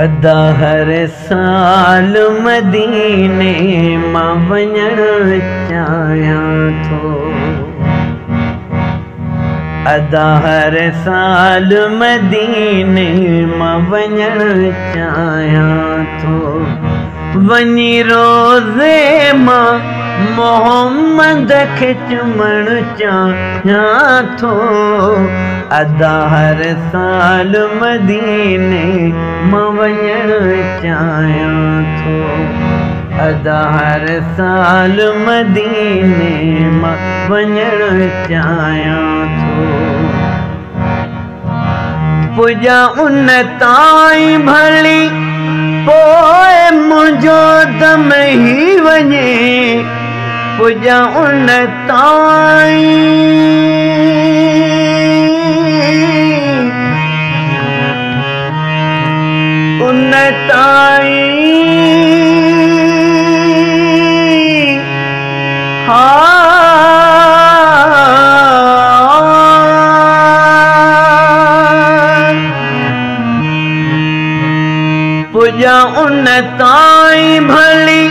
अदा हर साल मदीने मां वञण चाहियां थो। अदा हर साल मदीने मां वञण चाहियां थो। वञी रोज़े मां मोहम्मद खे चुमण चाहियां थो। अदा हर साल मदीने मां वञण चाहियां थो। अदा हर साल मदीने मां वञण चाहियां थो। पुॼा उन ताईं भली पोइ मुंहिंजो दम ही वञे। पुॼा उन ताईं पुॼा उन ताईं भली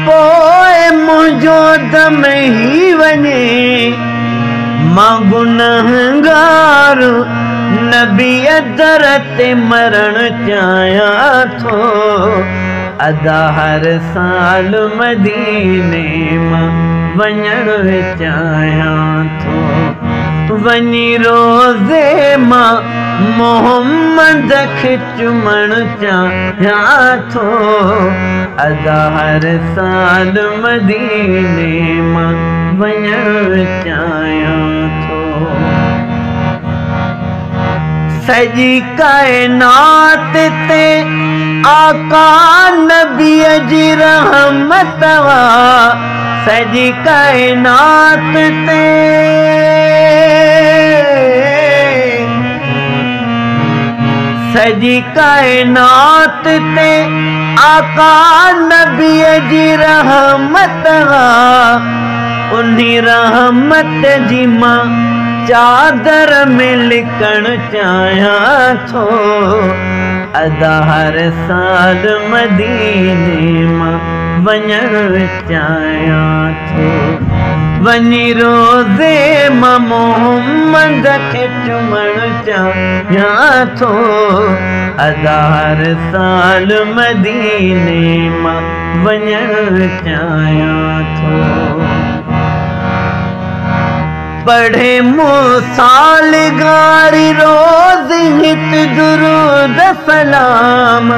पोइ मुंहिंजो दम ही वञे। मां गुनहगार नबी दर ते मरण चाहियां थो। अदा हर साल मदीने मां वञण चाहियां थो। वञी रोज़े मां मोहम्मद खे चुमण चाहियां थो। अदा हर साल मदीने मां वञण चाहियां थो। सॼी काइनात ते आका नबीअ जी रहमत वा। सॼी काइनात ते सॼी काइनात ते आका नबीअ जी रहमत वा। उन्ही रहमत जी मां चादर में लिकण चाहियां थो। अदा हर साल मदीने मां वञण चाहियां थो। वञी रोज़े मां मोहम्मद खे चुमण चाहियां थो। अदा हर साल मदीने मां वञण चाहियां थो। पढ़े मूसाल गारी रोज़ हित दुरूद सलाम।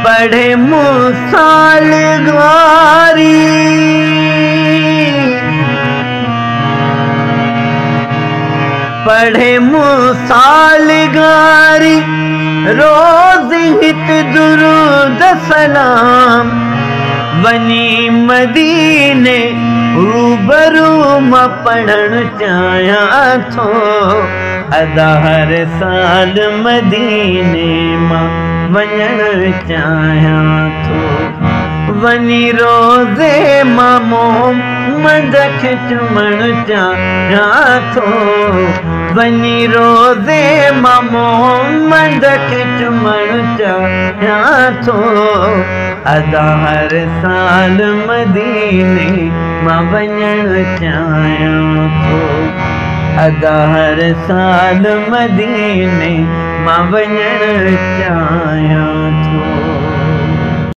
पढ़े मूसाल गारी पढ़े मूसाल गारी रोज़ हित दुरूद सलाम। वञी मदीने रूबरू मां पढ़ण चाहियां थो। अदा हर साल मदीने मां वञण चाहियां थो। वञी रोज़े मां मोहम्मद खे चुमण चाहियां थो। वञी रोज़े मां मोहम्मद खे चुमण चाहियां थो। अदा हर साल मदीने मां वञण चाहियां थो। अदा हर साल मदीने मां वञण चाहियां